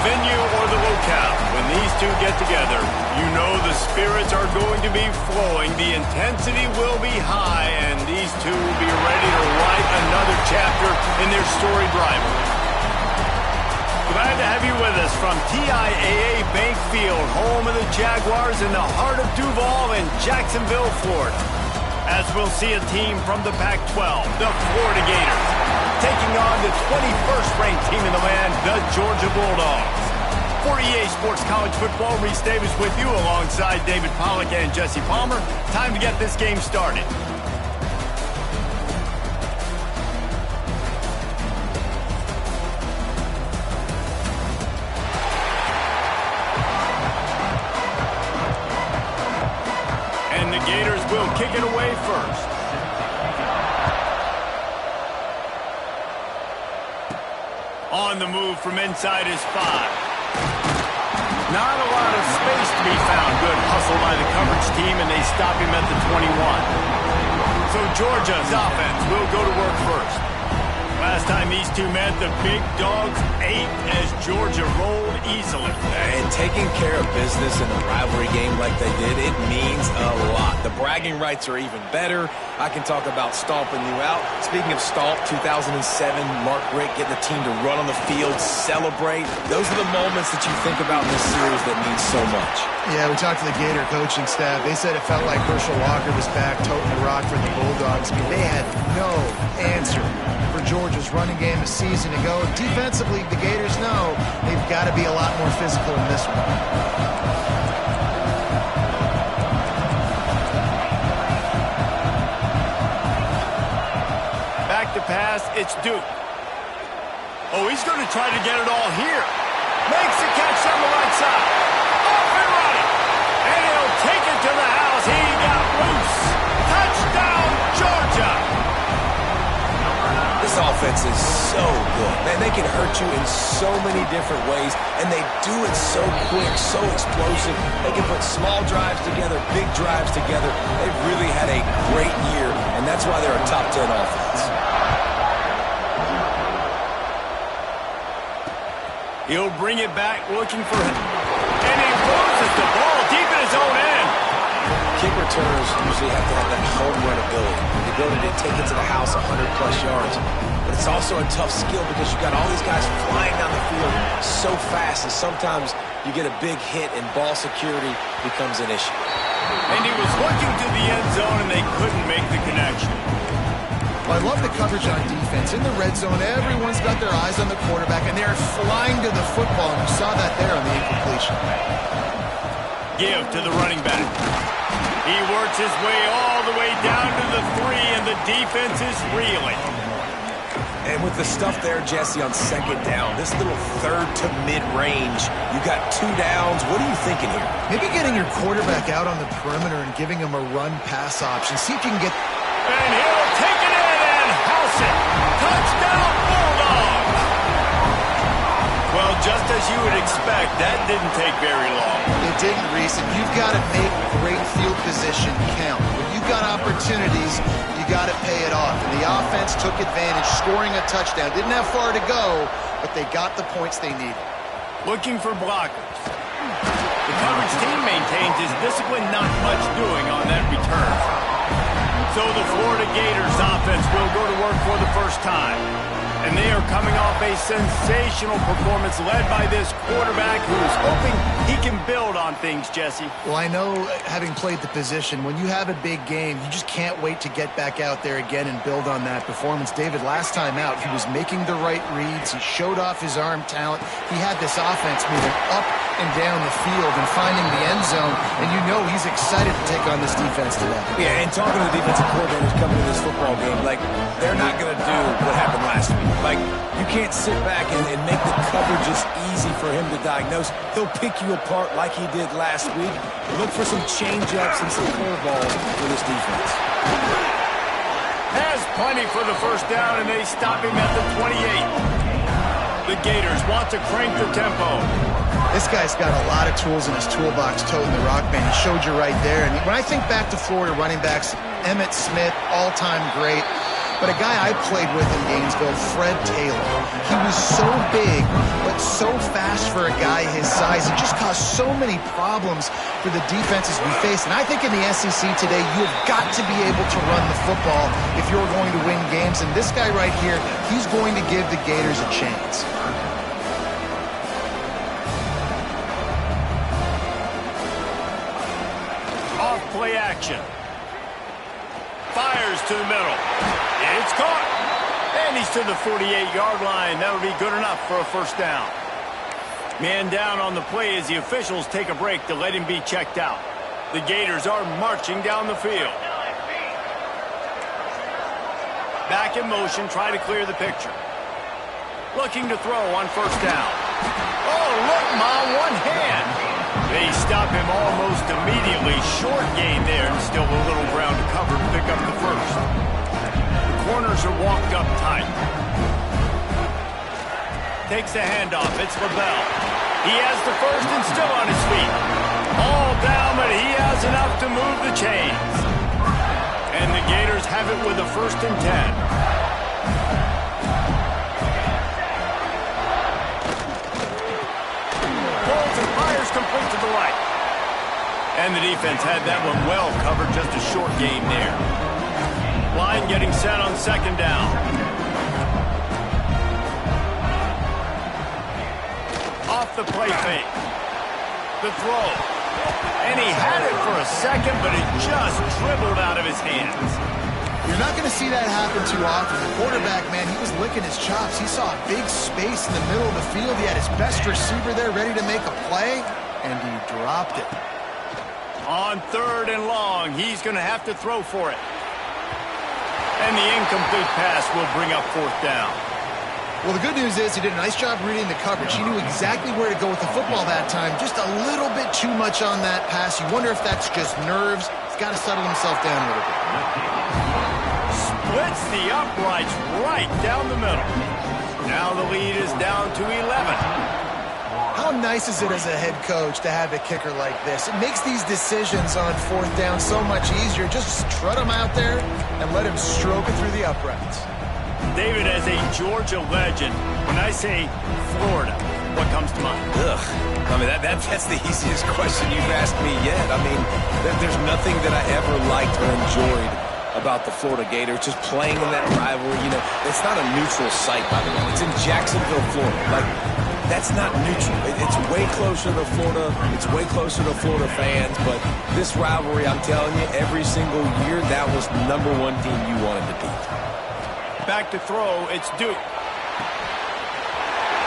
venue or the locale, when these two get together, you know the spirits are going to be flowing, the intensity will be high, and these two will be ready to write another chapter in their storied rivalry. Glad to have you with us from TIAA Bank Field, home of the Jaguars in the heart of Duval in Jacksonville, Florida. As we'll see a team from the Pac-12, the Florida Gators, taking on the 21st ranked team in the land, the Georgia Bulldogs. For EA Sports College Football, Reese Davis with you alongside David Pollack and Jesse Palmer. Time to get this game started. And the Gators will kick it away first. On the move from inside his 5. Not a lot of space to be found. Good hustle by the coverage team, and they stop him at the 21. So Georgia's offense will go to work first. Last time these two met, the big dogs ate as Georgia rolled easily. And taking care of business in a rivalry game like they did, it means a lot. The bragging rights are even better. I can talk about stomping you out. Speaking of stomp, 2007, Mark Richt getting the team to run on the field, celebrate. Those are the moments that you think about in this series that mean so much. Yeah, we talked to the Gator coaching staff. They said it felt like Herschel Walker was back toting the rock for the Bulldogs. I mean, they had no answer for Georgia's running game a season ago. Defensively, the Gators know they've got to be a lot more physical in this one. Back to pass, it's Duke. Oh, he's going to try to get it all here. Makes the catch on the right side. Off and running. And he'll take it to the house. He got loose. Touchdown, Georgia. This offense is so good. Man, they can hurt you in so many different ways, and they do it so quick, so explosive. They can put small drives together, big drives together. They've really had a great year, and that's why they're a top 10 offense. He'll bring it back, looking for him. And he loses the ball deep in his own end. Kick returners usually have to have that home run ability, the ability to take it to the house 100-plus yards. But it's also a tough skill because you've got all these guys flying down the field so fast, and sometimes you get a big hit and ball security becomes an issue. And he was looking to the end zone, and they couldn't make the connection. Well, I love the coverage on defense. In the red zone, everyone's got their eyes on the quarterback, and they're flying to the football, and you saw that there on the incompletion. Give to the running back. He works his way all the way down to the 3, and the defense is reeling. And with the stuff there, Jesse, on second down, this little third to mid-range, you got 2 downs. What are you thinking here? Maybe getting your quarterback out on the perimeter and giving him a run-pass option. See if you can get... And he'll take it in and house it. Touchdown, Bulldogs! Well, just as you would expect, that didn't take very long. It didn't, Reese, and you've got to make great field position count. When you've got opportunities, you got to pay it off. And the offense took advantage, scoring a touchdown. Didn't have far to go, but they got the points they needed. Looking for blockers. The coverage team maintains his discipline, not much doing on that return. So the Florida Gators offense will go to work for the first time. And they are coming off a sensational performance led by this quarterback who's hoping he can build on things, Jesse. Well, I know, having played the position, when you have a big game, you just can't wait to get back out there again and build on that performance. David, last time out, he was making the right reads. He showed off his arm talent. He had this offense moving up and down the field and finding the end zone, and you know he's excited to take on this defense today. Yeah, and talking to the defensive coordinators coming to this football game, like, they're not going to do what happened last week. Like, you can't sit back and make the coverages easy for him to diagnose. He'll pick you apart like he did last week. Look for some change-ups and some curveballs for this defense. Has plenty for the first down, and they stop him at the 28. The Gators want to crank the tempo. This guy's got a lot of tools in his toolbox toting the rock, man. He showed you right there. And when I think back to Florida running backs, Emmitt Smith, all-time great. but a guy I played with in Gainesville, Fred Taylor. He was so big, but so fast for a guy his size. It just caused so many problems for the defenses we faced. And I think in the SEC today, you've got to be able to run the football if you're going to win games. And this guy right here, he's going to give the Gators a chance. Play action. Fires to the middle. It's caught. And he's to the 48-yard line. That'll be good enough for a first down. Man down on the play as the officials take a break to let him be checked out. The Gators are marching down the field. Back in motion, try to clear the picture. Looking to throw on first down. Oh, look, Mom, one hand. They stop him almost immediately. Short gain there, and still a little ground to cover to pick up the first. The corners are walked up tight. Takes the handoff. It's LaBelle. He has the first and still on his feet. All down, but he has enough to move the chains. And the Gators have it with a 1st and 10. Complete to the right. And the defense had that one well covered, just a short gain there. Line getting set on second down. Off the play fake. The throw. And he had it for a second, but it just dribbled out of his hands. You're not going to see that happen too often. The quarterback, man, he was licking his chops. He saw a big space in the middle of the field. He had his best receiver there ready to make a play, and he dropped it. On 3rd and long, he's going to have to throw for it. And the incomplete pass will bring up 4th down. Well, the good news is he did a nice job reading the coverage. He knew exactly where to go with the football that time. Just a little bit too much on that pass. You wonder if that's just nerves. He's got to settle himself down a little bit. Splits the uprights right down the middle. Now the lead is down to 11. How nice is it as a head coach to have a kicker like this? It makes these decisions on 4th down so much easier. Just trot him out there and let him stroke it through the uprights. David, as a Georgia legend, when I say Florida, what comes to mind? Ugh. I mean, that's the easiest question you've asked me yet. I mean, there's nothing that I ever liked or enjoyed about the Florida Gators, just playing in that rivalry. You know, it's not a neutral site, by the way. It's in Jacksonville, Florida. Like, that's not neutral. It's way closer to Florida. It's way closer to Florida fans. But this rivalry, I'm telling you, every single year, that was #1 team you wanted to beat. Back to throw, it's Duke.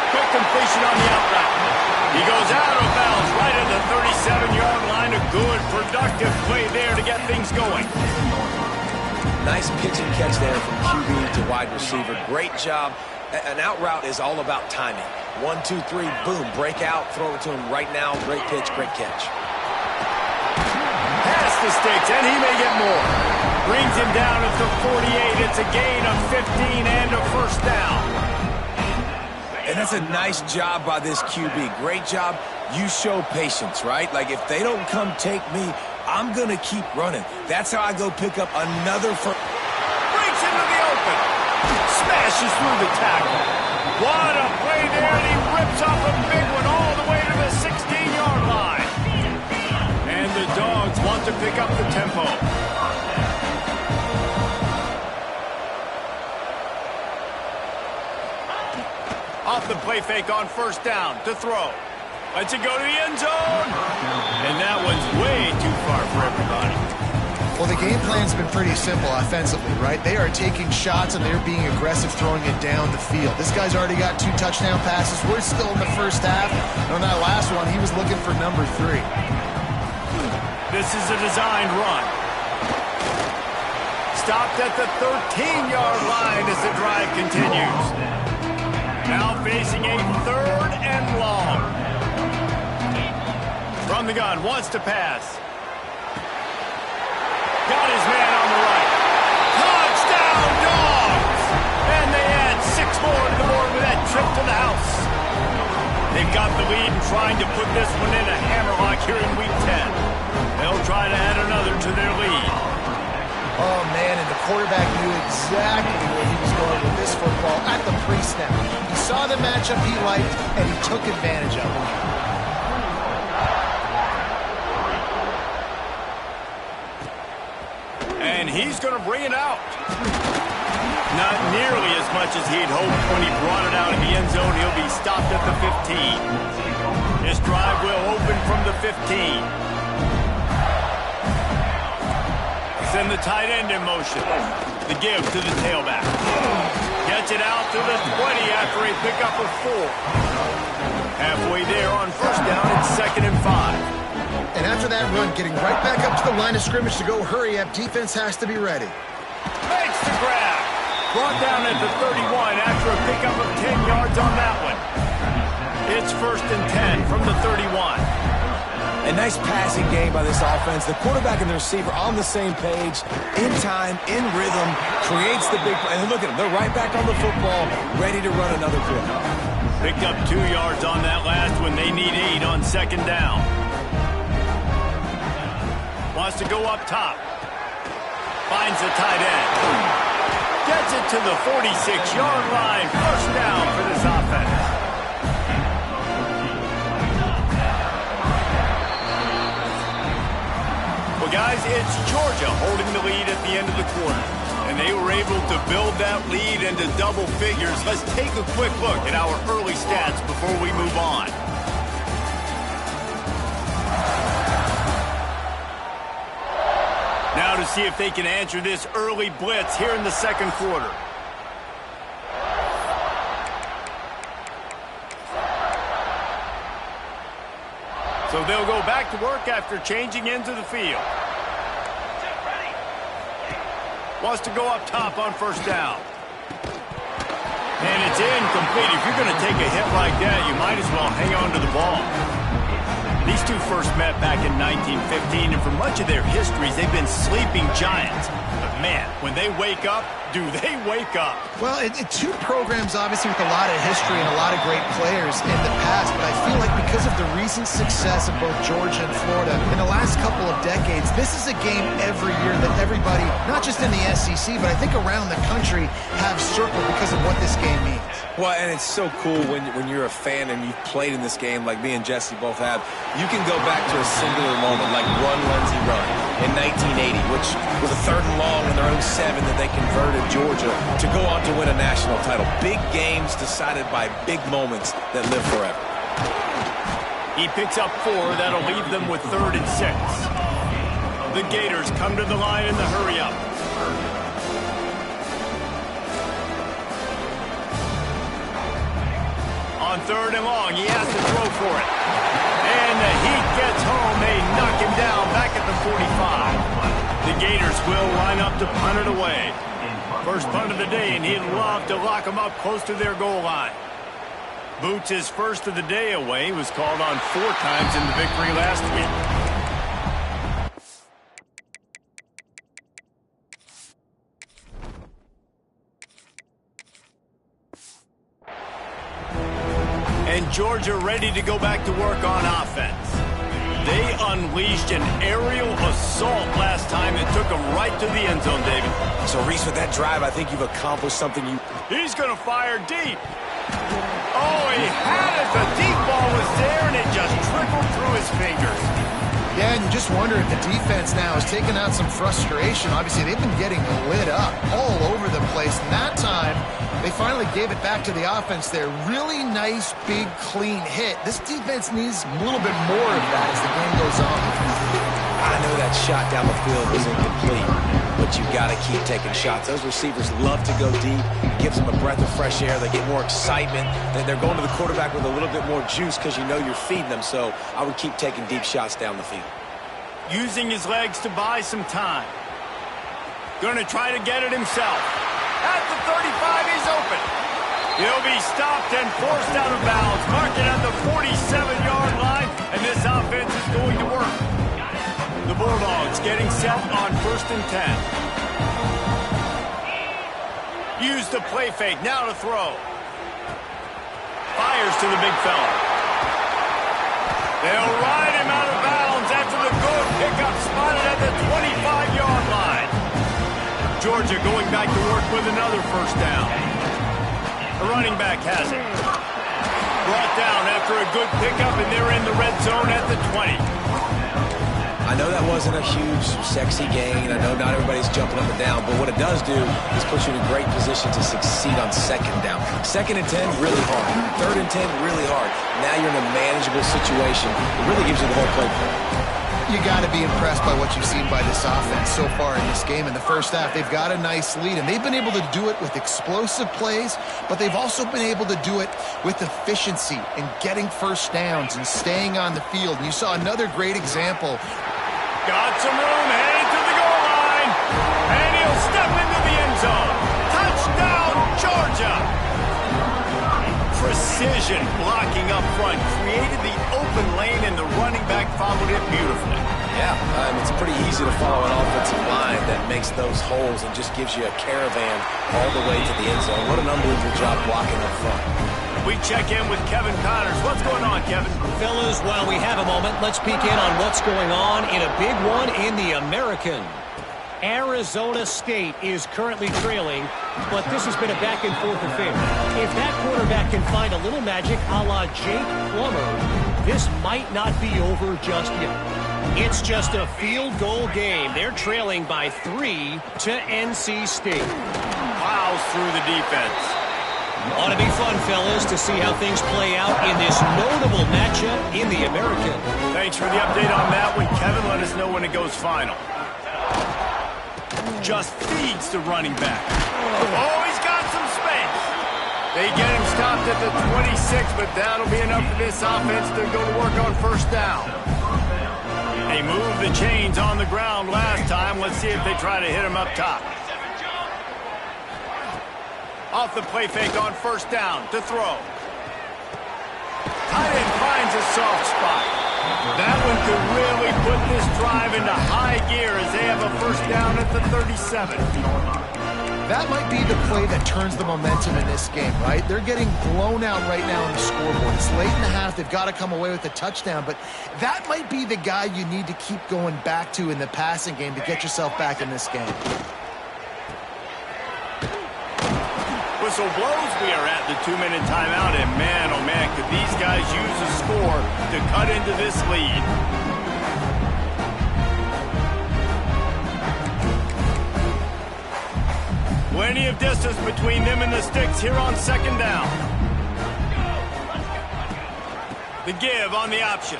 Quick completion on the outright. He goes out of bounds right at the 37-yard line. A good, productive play there to get things going. Nice pitch and catch there from QB to wide receiver. Great job. An out route is all about timing. 1, 2, 3, boom, break out, throw it to him right now. Great pitch, great catch. Past the sticks, and he may get more. Brings him down at the 48. It's a gain of 15 and a first down. And that's a nice job by this QB. Great job. You show patience, right? Like, if they don't come take me, I'm going to keep running. That's how I go pick up another first. Breaks into the open. Smashes through the tackle. What a play there, and he rips off a big one all the way to the 16-yard line. And the Dogs want to pick up the tempo. Off the play fake on first down to throw. Lets it go to the end zone. And that one's way too far for everybody. Well, the game plan's been pretty simple offensively, right? They are taking shots and they're being aggressive throwing it down the field. This guy's already got 2 touchdown passes. We're still in the first half. And on that last one, he was looking for number 3. This is a designed run. Stopped at the 13-yard line as the drive continues. Now facing a 3rd and long. From the gun, wants to pass. Got his man on the right. Touchdown, Dogs! And they add 6 more to the board with that trip to the house. They've got the lead and trying to put this one in a hammerlock here in Week 10. They'll try to add another to their lead. Oh, man, and the quarterback knew exactly where he was going with this football at the pre-snap. He saw the matchup he liked, and he took advantage of it. And he's going to bring it out. Not nearly as much as he'd hoped when he brought it out in the end zone. He'll be stopped at the 15. His drive will open from the 15. Send the tight end in motion. The give to the tailback. Gets it out to the 20 after a pickup of 4. Halfway there on first down, it's 2nd and 5. And after that run, getting right back up to the line of scrimmage to go hurry up, defense has to be ready. Makes the grab. Brought down at the 31 after a pickup of 10 yards on that one. It's 1st and 10 from the 31. A nice passing game by this offense. The quarterback and the receiver on the same page, in time, in rhythm, creates the big play. And look at them. They're right back on the football, ready to run another play. Picked up 2 yards on that last one. They need 8 on 2nd down. Wants to go up top. Finds the tight end. Gets it to the 46-yard line. First down for this offense. Well, guys, it's Georgia holding the lead at the end of the quarter. And they were able to build that lead into double figures. Let's take a quick look at our early stats before we move on. Now to see if they can answer this early blitz here in the 2nd quarter. So they'll go back to work after changing into the field. Wants to go up top on first down. And it's incomplete. If you're going to take a hit like that, you might as well hang on to the ball. These two first met back in 1915, and for much of their histories, they've been sleeping giants. But man, when they wake up, do they wake up? Well, two programs, obviously, with a lot of history and a lot of great players in the past, but I feel like because of the recent success of both Georgia and Florida in the last couple of decades, this is a game every year that everybody, not just in the SEC, but I think around the country, have circled because of what this game means. Well, and it's so cool when you're a fan and you've played in this game like me and Jesse both have. You can go back to a singular moment like Run, Lindsey, Run in 1980, which was a 3rd and long in their own 7 that they converted Georgia to go on to win a national title. Big games decided by big moments that live forever. He picks up 4. That'll leave them with 3rd and 6. The Gators come to the line in the hurry-up. On 3rd and long, he has to throw for it. And the heat gets home. They knock him down back at the 45. The Gators will line up to punt it away. First punt of the day, and he'd love to lock them up close to their goal line. Boots his first of the day away. He was called on 4 times in the victory last week. And Georgia ready to go back to work on offense. They unleashed an aerial assault last time that took them right to the end zone, David. So, Reese, with that drive, I think you've accomplished something you... He's going to fire deep. Oh, he had it. The deep ball was there, and it just trickled through his fingers. Yeah, and you just wonder if the defense now has taken out some frustration. Obviously, they've been getting lit up all over the place. And that time, they finally gave it back to the offense there. Really nice, big, clean hit. This defense needs a little bit more of that as the game goes on. I know that shot down the field was incomplete, but you got to keep taking shots. Those receivers love to go deep. It gives them a breath of fresh air. They get more excitement. They're going to the quarterback with a little bit more juice because you know you're feeding them. So I would keep taking deep shots down the field. Using his legs to buy some time. Going to try to get it himself. At the 35, he's open. He'll be stopped and forced out of bounds. Marked it at the 47-yard line, and this offense is going to work. The Bulldogs getting set on 1st and 10. Use the play fake, now to throw. Fires to the big fella. They'll ride him out of bounds after the good pickup spotted at the 25-yard line. Georgia going back to work with another first down. The running back has it. Brought down after a good pickup, and they're in the red zone at the 20. I know that wasn't a huge, sexy gain. I know not everybody's jumping up and down, but what it does do is put you in a great position to succeed on second down. 2nd and 10, really hard. 3rd and 10, really hard. Now you're in a manageable situation. It really gives you the whole playbook. You got to be impressed by what you've seen by this offense so far in this game. In the first half, they've got a nice lead, and they've been able to do it with explosive plays, but they've also been able to do it with efficiency and getting first downs and staying on the field. And you saw another great example. Got some room, headed to the goal line, and he'll step into the end zone. Touchdown, Georgia! Precision blocking up front created the open lane, and the running back followed it beautifully. Yeah, it's pretty easy to follow an offensive line that makes those holes and just gives you a caravan all the way to the end zone. What an unbelievable job blocking up front. We check in with Kevin Connors. What's going on, Kevin? Fellas, while we have a moment, let's peek in on what's going on in a big one in the American. Arizona State is currently trailing, but this has been a back-and-forth affair. If that quarterback can find a little magic a la Jake Plummer, this might not be over just yet. It's just a field goal game. They're trailing by 3 to NC State. Plows through the defense. Ought to be fun, fellas, to see how things play out in this notable matchup in the American. Thanks for the update on that one, Kevin. Let us know when it goes final. Just feeds the running back. Oh, he's got some space. They get him stopped at the 26, but that'll be enough for this offense to go to work on first down. They moved the chains on the ground last time. Let's see if they try to hit him up top. Off the play fake on first down to throw. Tight end finds a soft spot. That one could really put this drive into high gear as they have a first down at the 37. That might be the play that turns the momentum in this game, right? They're getting blown out right now on the scoreboard. It's late in the half. They've got to come away with a touchdown, but that might be the guy you need to keep going back to in the passing game to get yourself back in this game. Whistle blows. We are at the 2-minute timeout, and man, oh man, could these guys use a score to cut into this lead. Plenty of distance between them and the sticks here on second down. The give on the option.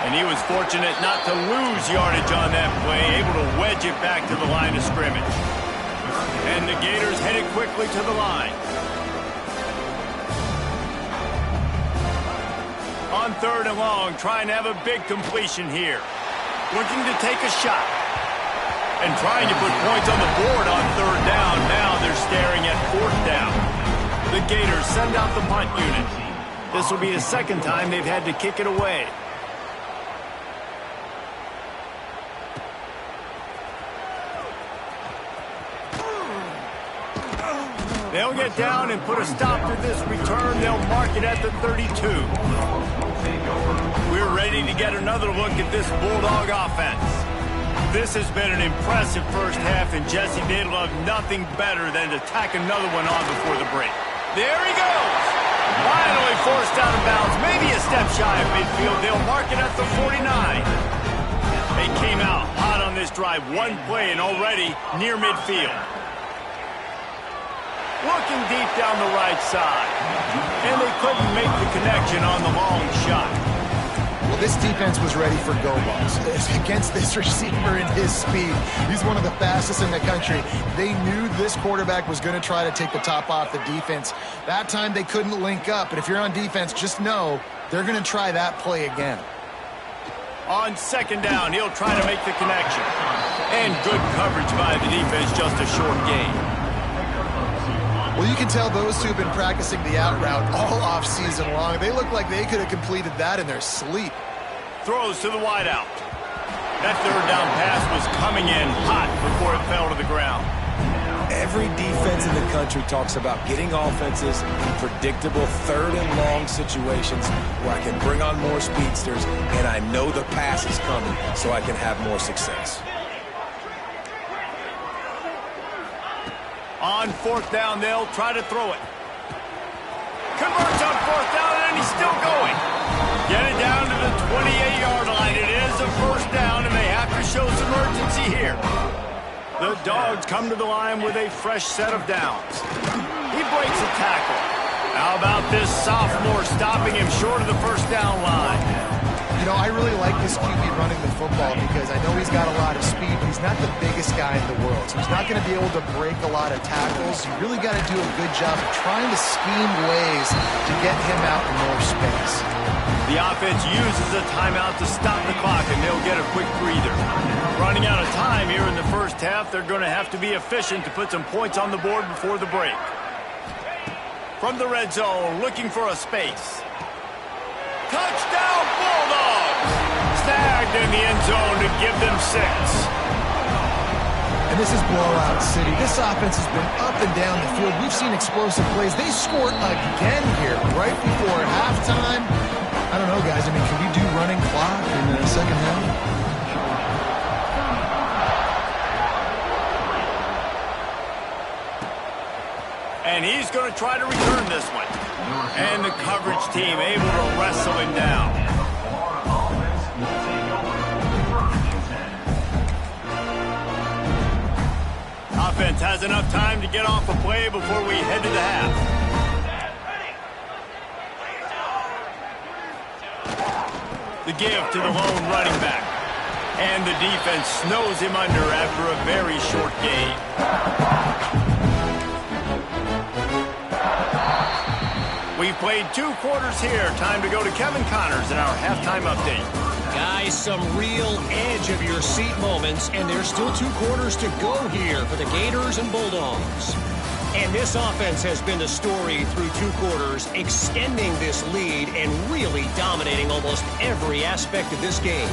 And he was fortunate not to lose yardage on that play, able to wedge it back to the line of scrimmage. And the Gators headed quickly to the line. On 3rd and long, trying to have a big completion here. Looking to take a shot. And trying to put points on the board on 3rd down. Now they're staring at 4th down. The Gators send out the punt unit. This will be the 2nd time they've had to kick it away. They'll get down and put a stop to this return. They'll mark it at the 32. We're ready to get another look at this Bulldog offense. This has been an impressive first half, and Jesse, they'd love nothing better than to tack another one on before the break. There he goes. Finally forced out of bounds. Maybe a step shy of midfield. They'll mark it at the 49. They came out hot on this drive. One play and already near midfield. Looking deep down the right side. And they couldn't make the connection on the long shot. Well, this defense was ready for go balls. Against this receiver and his speed. He's one of the fastest in the country. They knew this quarterback was going to try to take the top off the defense. That time they couldn't link up. But if you're on defense, just know they're going to try that play again. On 2nd down, he'll try to make the connection. And good coverage by the defense, just a short gain. Well, you can tell those two have been practicing the out route all off season long. They look like they could have completed that in their sleep. Throws to the wideout. That 3rd down pass was coming in hot before it fell to the ground. Every defense in the country talks about getting offenses in predictable 3rd and long situations where I can bring on more speedsters and I know the pass is coming so I can have more success. On fourth down, they'll try to throw it. Converts on fourth down, and he's still going. Get it down to the 28-yard line. It is a first down, and they have to show some urgency here. The Dogs come to the line with a fresh set of downs. He breaks a tackle. How about this sophomore stopping him short of the first down line? You know, I really like this QB running the football because I know he's got a lot of speed, but he's not the biggest guy in the world. So he's not going to be able to break a lot of tackles. You really got to do a good job of trying to scheme ways to get him out in more space. The offense uses a timeout to stop the clock, and they'll get a quick breather. Running out of time here in the first half, they're going to have to be efficient to put some points on the board before the break. From the red zone, looking for a space. Touchdown, Bulldogs! Snagged in the end zone to give them 6. And this is blowout city. This offense has been up and down the field. We've seen explosive plays. They scored again here right before halftime. I don't know, guys. I mean, can we do running clock in the second half? And he's going to try to return this one. And the coverage team able to wrestle him down. Offense has enough time to get off a play before we head to the half. The give to the lone running back. And the defense snows him under after a very short gain. We've played 2 quarters here. Time to go to Kevin Connors in our halftime update. Guys, some real edge-of-your-seat moments, and there's still 2 quarters to go here for the Gators and Bulldogs. And this offense has been the story through 2 quarters, extending this lead and really dominating almost every aspect of this game.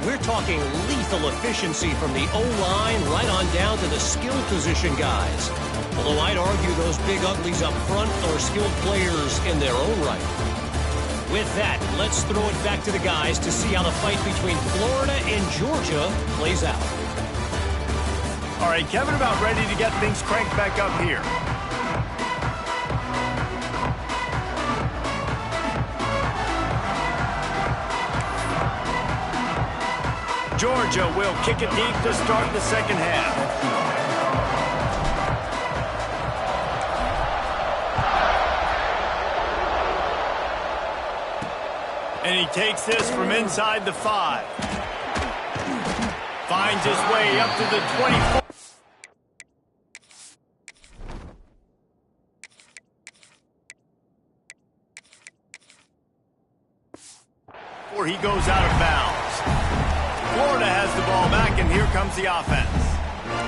We're talking lethal efficiency from the O-line right on down to the skill position guys. Although I'd argue those big uglies up front are skilled players in their own right. With that, let's throw it back to the guys to see how the fight between Florida and Georgia plays out. All right, Kevin, about ready to get things cranked back up here. Georgia will kick it deep to start the second half. And he takes this from inside the 5. Finds his way up to the 24. Before he goes out of bounds. Florida has the ball back, and here comes the offense.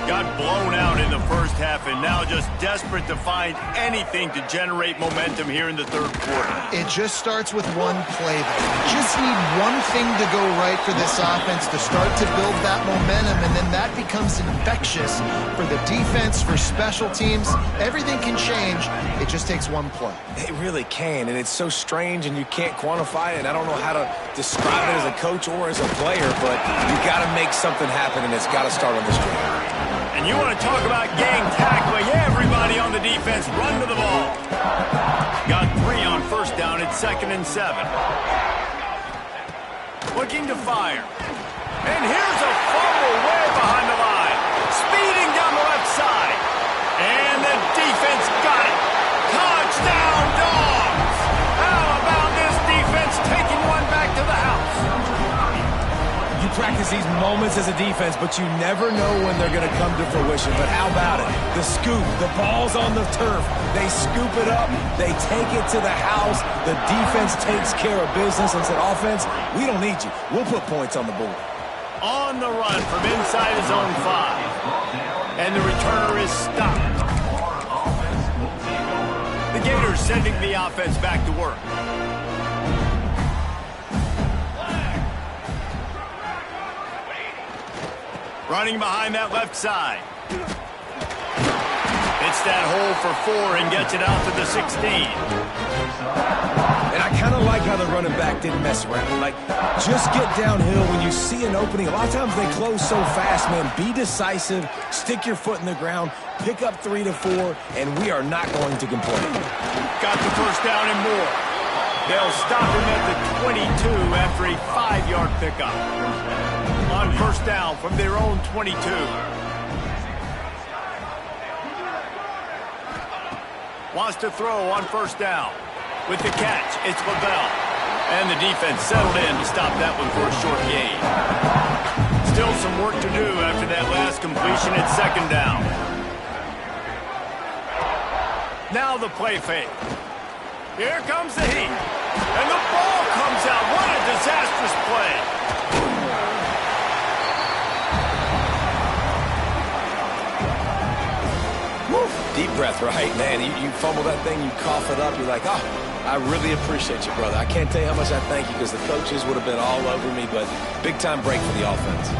Got blown out in the first half and now just desperate to find anything to generate momentum here in the third quarter. It just starts with one play, though. You just need one thing to go right for this offense to start to build that momentum, and then that becomes infectious for the defense, for special teams. Everything can change. It just takes one play. It really can, and it's so strange, and you can't quantify it. And I don't know how to describe it as a coach or as a player, but you got to make something happen, and it's got to start on this drive. And you want to talk about gang tackling. Everybody on the defense run to the ball. Got 3 on first down at 2nd and 7. Looking to fire. And here's a fumble way behind the line. Speeding down the left side. And the defense got it. Touchdown, Dogs! How about this defense taking one back to the house? You practice these moments as a defense, but you never know when they're going to come to fruition. But how about it? The scoop, the ball's on the turf. They scoop it up. They take it to the house. The defense takes care of business and said, offense, we don't need you. We'll put points on the board. On the run from inside his own 5. And the returner is stopped. The Gators sending the offense back to work. Running behind that left side. Hits that hole for 4 and gets it out to the 16. And I kind of like how the running back didn't mess around. Like, just get downhill when you see an opening. A lot of times they close so fast, man. Be decisive, stick your foot in the ground, pick up 3 to 4, and we are not going to complain. Got the first down and more. They'll stop him at the 22 after a 5-yard pickup. On first down from their own 22. Wants to throw on first down. With the catch, it's Lavelle. And the defense settled in to stop that one for a short gain. Still some work to do after that last completion at second down. Now the play fake. Here comes the heat. And the ball comes out. What a disastrous play. Woo. Deep breath, right? Man, you fumble that thing, you cough it up, you're like, oh, I really appreciate you, brother. I can't tell you how much I thank you because the coaches would have been all over me, but big-time break for the offense.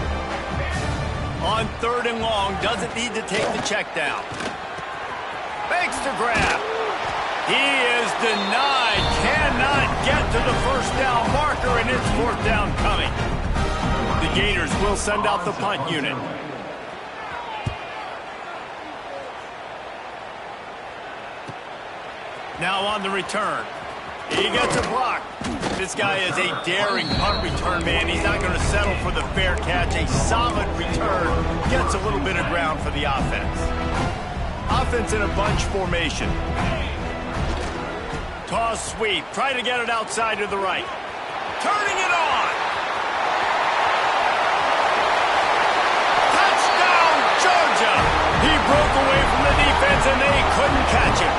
On third and long, doesn't need to take the check down. Fakes to grab. He is denied. Cannot get to the first down marker, and it's fourth down coming. The Gators will send out the punt unit. Now on the return. He gets a block. This guy is a daring punt return man. He's not going to settle for the fair catch. A solid return. Gets a little bit of ground for the offense. Offense in a bunch formation. Toss sweep. Try to get it outside to the right. Turning it on. Touchdown, Georgia. He broke away from the defense and they couldn't catch him.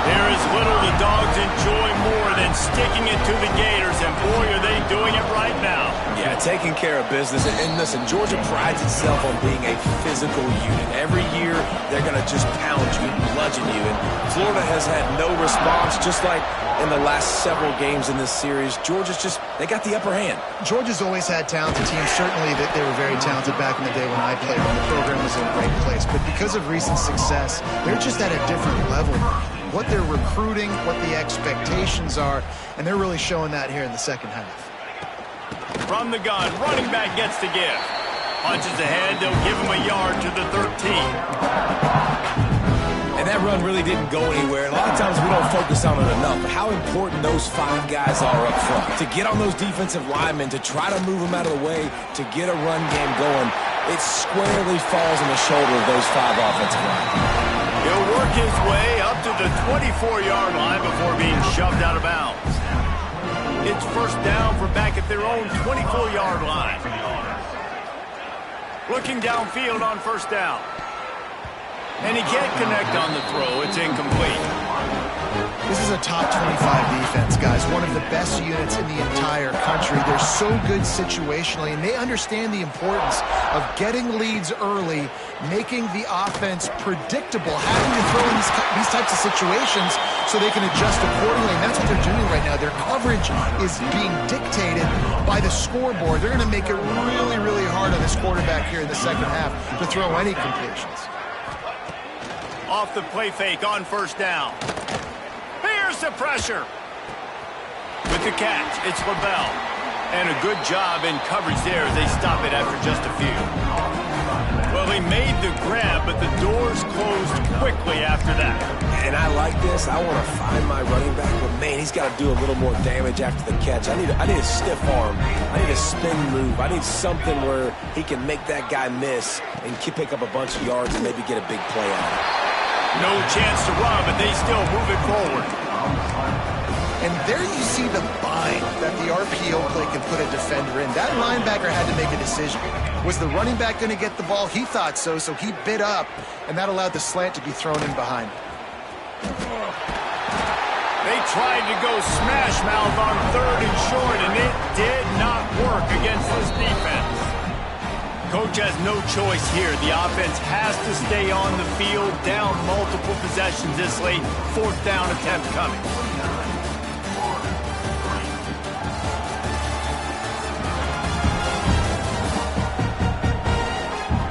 There is little the Dogs enjoy more than sticking it to the Gators, and boy, are they doing it right now. Yeah, taking care of business. And listen, Georgia prides itself on being a physical unit. Every year, they're going to just pound you and bludgeon you. And Florida has had no response, just like in the last several games in this series. Georgia's just, they got the upper hand. Georgia's always had talented teams. Certainly that they were very talented back in the day when I played, when the program was in a great place. But because of recent success, they're just at a different level. What they're recruiting, what the expectations are, and they're really showing that here in the second half. From the gun, running back gets to give. Punches ahead, they'll give him a yard to the 13. And that run really didn't go anywhere. A lot of times we don't focus on it enough, but how important those 5 guys are up front. To get on those defensive linemen, to try to move them out of the way, to get a run game going, it squarely falls on the shoulder of those 5 offensive linemen. He'll work his way up to the 24-yard line before being shoved out of bounds. It's first down from back at their own 24-yard line. Looking downfield on first down. And he can't connect on the throw. It's incomplete. This is a top 25 defense, guys. One of the best units in the entire country. They're so good situationally, and they understand the importance of getting leads early, making the offense predictable, having to throw in these types of situations so they can adjust accordingly. And that's what they're doing right now. Their coverage is being dictated by the scoreboard. They're going to make it really, really hard on this quarterback here in the second half to throw any completions. Off the play fake on first down. Here's the pressure. With the catch, it's Lavelle. And a good job in coverage there as they stop it after just a few. Well, he made the grab, but the doors closed quickly after that. And I like this. I want to find my running back, but man, he's got to do a little more damage after the catch. I need a stiff arm. I need a spin move. I need something where he can make that guy miss and pick up a bunch of yards and maybe get a big play out of it. No chance to run, but they still move it forward. And there you see the bind that the RPO play can put a defender in. That linebacker had to make a decision. Was the running back going to get the ball? He thought so, so he bit up, and that allowed the slant to be thrown in behind. They tried to go smash mouth on third and short, and it did not work against this defense. Coach has no choice here. The offense has to stay on the field, down multiple possessions this late. Fourth down attempt coming.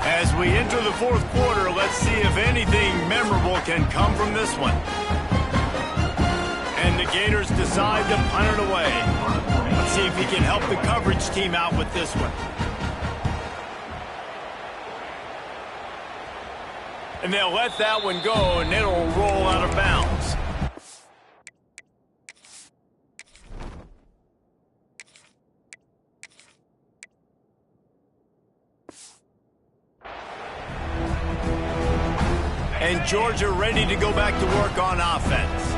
As we enter the fourth quarter, let's see if anything memorable can come from this one. And the Gators decide to punt it away. Let's see if he can help the coverage team out with this one. And they'll let that one go, and it'll roll out of bounds. And Georgia ready to go back to work on offense.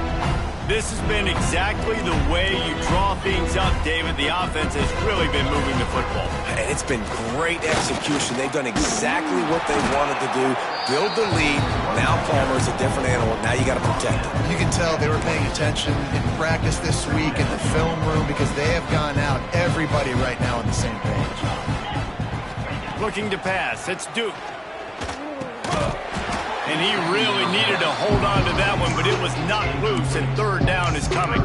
This has been exactly the way you draw things up, David. The offense has really been moving the football. And it's been great execution. They've done exactly what they wanted to do. Build the lead. Now Palmer's a different animal. Now you got to protect him. You can tell they were paying attention in practice this week in the film room because they have gone out, everybody right now on the same page. Looking to pass. It's Duke. And he really needed to hold on to that one, but it was not loose, and third down is coming.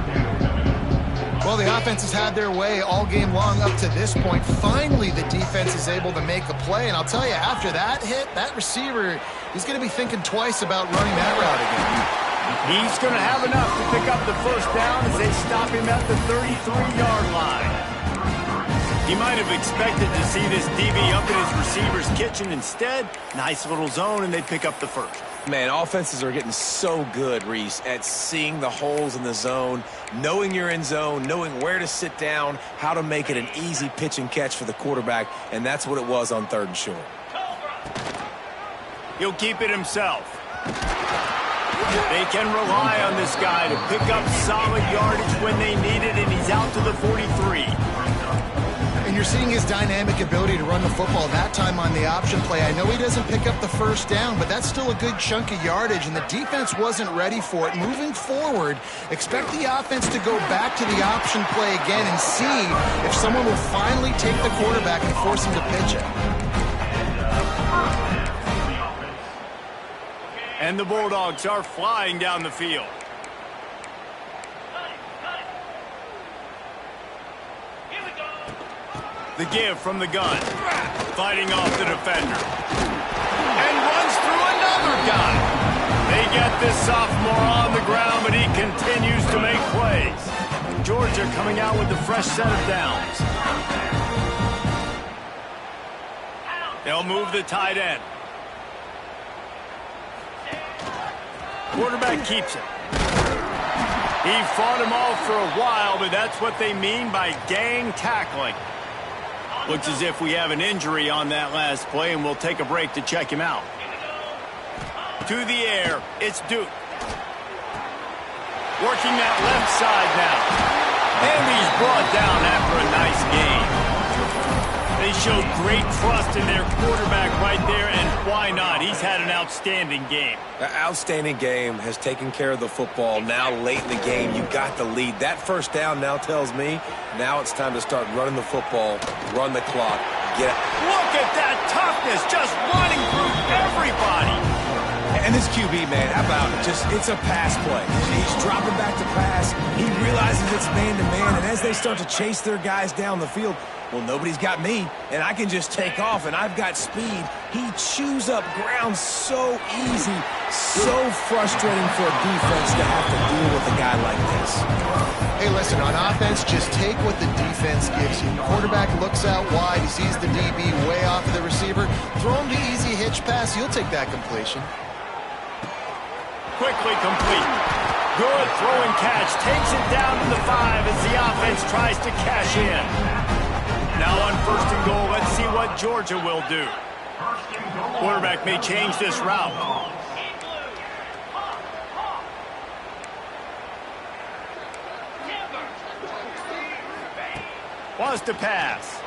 Well, the offense has had their way all game long up to this point. Finally, the defense is able to make a play, and I'll tell you, after that hit, that receiver, he's going to be thinking twice about running that route again. He's going to have enough to pick up the first down as they stop him at the 33-yard line. He might have expected to see this DB up in his receiver's kitchen. Instead, nice little zone, and they pick up the first. Man, offenses are getting so good, Reese, at seeing the holes in the zone, knowing you're in zone, knowing where to sit down, how to make it an easy pitch and catch for the quarterback, and that's what it was on 3rd and short. He'll keep it himself. They can rely on this guy to pick up solid yardage when they need it, and he's out to the 43. And you're seeing his dynamic ability to run the football, that time on the option play. I know he doesn't pick up the first down, but that's still a good chunk of yardage, and the defense wasn't ready for it. Moving forward, expect the offense to go back to the option play again and see if someone will finally take the quarterback and force him to pitch it. And the Bulldogs are flying down the field. The give from the gun, fighting off the defender, and runs through another guy. They get this sophomore on the ground, but he continues to make plays. Georgia coming out with a fresh set of downs. They'll move the tight end. Quarterback keeps it. He fought him off for a while, but that's what they mean by gang tackling. Looks as if we have an injury on that last play, and we'll take a break to check him out. To the air, it's Duke. Working that left side now. And he's brought down after a nice game. They showed great trust in their quarterback right there, and why not? He's had an outstanding game. An outstanding game, has taken care of the football. Now late in the game, you got the lead. That first down now tells me now it's time to start running the football, run the clock, get it. Look at that toughness, just running through everybody. And this QB, man, how about it? It's a pass play. He's dropping back to pass. He realizes it's man-to-man, and as they start to chase their guys down the field, well, nobody's got me, and I can just take off, and I've got speed. He chews up ground so easy, so frustrating for a defense to have to deal with a guy like this. Hey, listen, on offense, just take what the defense gives you. Quarterback looks out wide, he sees the DB way off of the receiver. Throw him the easy hitch pass, you'll take that completion. Quickly complete. Good throw and catch. Takes it down to the 5 as the offense tries to cash in. Now on 1st and goal, let's see what Georgia will do. Quarterback may change this route. Wants to pass.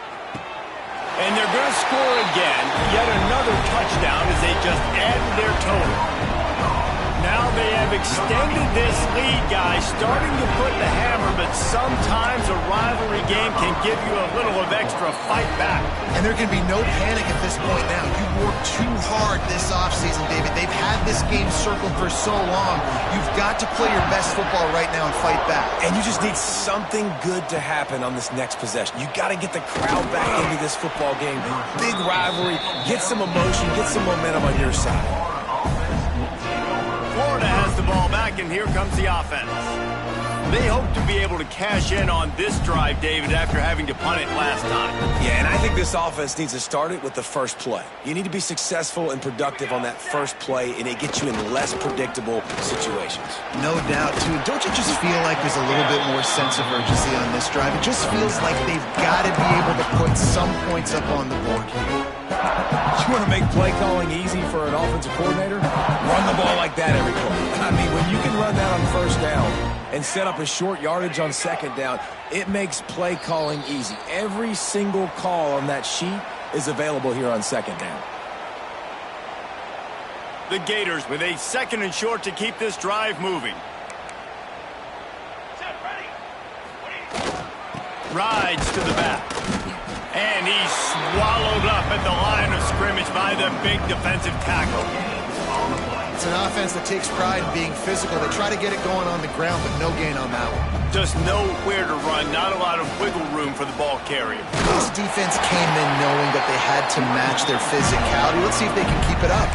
And they're going to score again. Yet another touchdown as they just added their total. Now they have extended this lead, guys, starting to put the hammer, but sometimes a rivalry game can give you a little of extra fight back. And there can be no panic at this point now. You've worked too hard this offseason, David. They've had this game circled for so long. You've got to play your best football right now and fight back. And you just need something good to happen on this next possession. You got to get the crowd back into this football game. Big rivalry, get some emotion, get some momentum on your side. Florida has the ball back, and here comes the offense. They hope to be able to cash in on this drive, David, after having to punt it last time. Yeah, and I think this offense needs to start it with the first play. You need to be successful and productive on that first play, and it gets you in less predictable situations. No doubt, too. Don't you just feel like there's a little bit more sense of urgency on this drive? It just feels like they've got to be able to put some points up on the board here. You want to make play calling easy for an offensive coordinator? Run the ball like that every play. I mean, when you can run that on first down and set up a short yardage on second down, it makes play calling easy. Every single call on that sheet is available here on second down. The Gators with a 2nd and short to keep this drive moving. Rides to the back. And he's swallowed up at the line of scrimmage by the big defensive tackle. It's an offense that takes pride in being physical. They try to get it going on the ground, but no gain on that one. Just nowhere to run, not a lot of wiggle room for the ball carrier. This defense came in knowing that they had to match their physicality. Let's see if they can keep it up.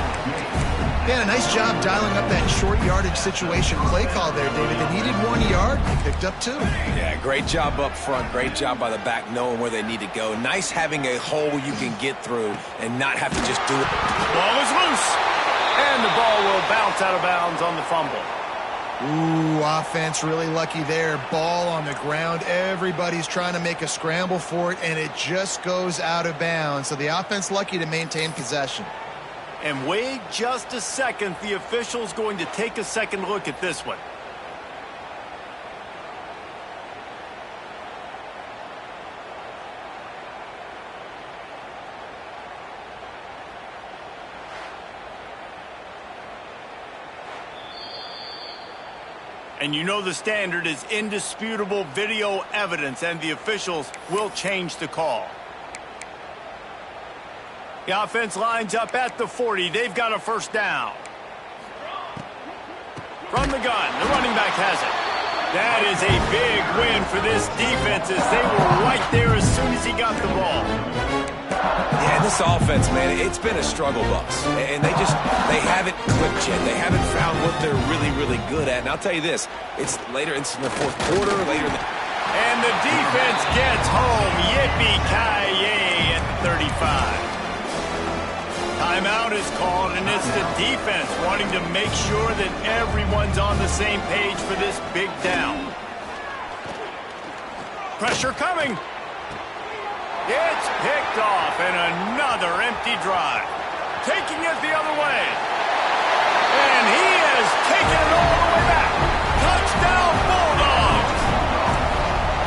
Yeah, a nice job dialing up that short yardage situation play call there, David. They needed 1 yard. They picked up 2. Yeah, great job up front. Great job by the back knowing where they need to go. Nice having a hole you can get through and not have to just do it. Ball is loose. And the ball will bounce out of bounds on the fumble. Ooh, offense really lucky there. Ball on the ground. Everybody's trying to make a scramble for it, and it just goes out of bounds. So the offense lucky to maintain possession. And wait just a second. The official's going to take a second look at this one. And you know the standard is indisputable video evidence, and the officials will change the call. The offense lines up at the 40. They've got a first down. From the gun, the running back has it. That is a big win for this defense as they were right there as soon as he got the ball. Yeah, this offense, man, it's been a struggle bus. And they haven't clicked yet. They haven't found what they're really, really good at. And I'll tell you this, it's in the fourth quarter, later in the... And the defense gets home. Yippee-ki-yay at the 35. Timeout is called, and it's the defense wanting to make sure that everyone's on the same page for this big down. Pressure coming. It's picked off, and another empty drive. Taking it the other way. And he has taken it all the way back. Touchdown, Bulldogs.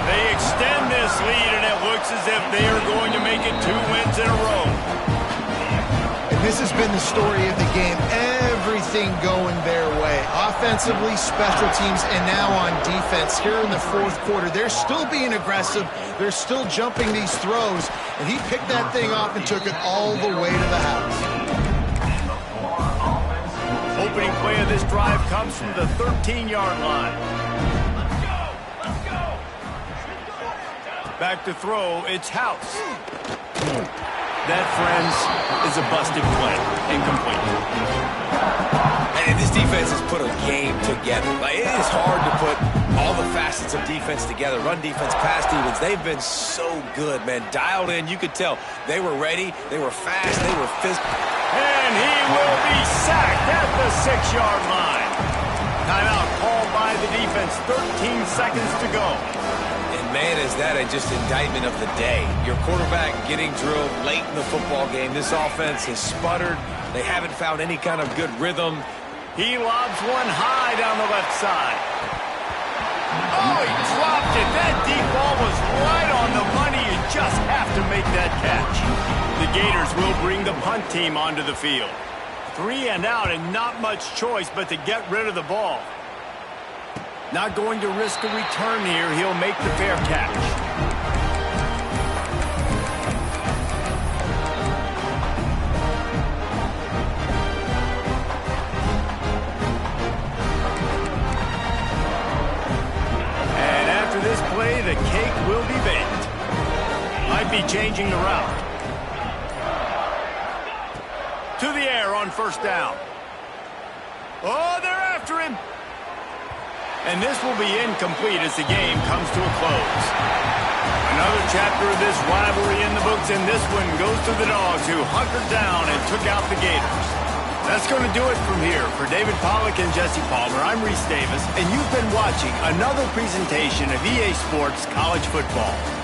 They extend this lead, and it looks as if they are going to make it 2 wins in a row. This has been the story of the game. Everything going their way. Offensively, special teams, and now on defense. Here in the fourth quarter, they're still being aggressive. They're still jumping these throws. And he picked that thing off and took it all the way to the house. Opening play of this drive comes from the 13-yard line. Back to throw, it's House. That, friends, is a busted play. Incomplete. And this defense has put a game together. Like, it is hard to put all the facets of defense together. Run defense, pass defense. They've been so good, man. Dialed in. You could tell they were ready. They were fast. They were physical. And he will be sacked at the 6-yard line. Timeout called by the defense. 13 seconds to go. Man, is that just indictment of the day. Your quarterback getting drilled late in the football game. This offense has sputtered. They haven't found any kind of good rhythm. He lobs one high down the left side. Oh, he dropped it. That deep ball was right on the money. You just have to make that catch. The Gators will bring the punt team onto the field. 3 and out, and not much choice but to get rid of the ball. Not going to risk a return here. He'll make the fair catch. And after this play, the cake will be baked. Might be changing the route. To the air on first down. Oh, they're after him. And this will be incomplete as the game comes to a close. Another chapter of this rivalry in the books, and this one goes to the Dogs, who hunkered down and took out the Gators. That's going to do it from here. For David Pollack and Jesse Palmer, I'm Reese Davis, and you've been watching another presentation of EA Sports College Football.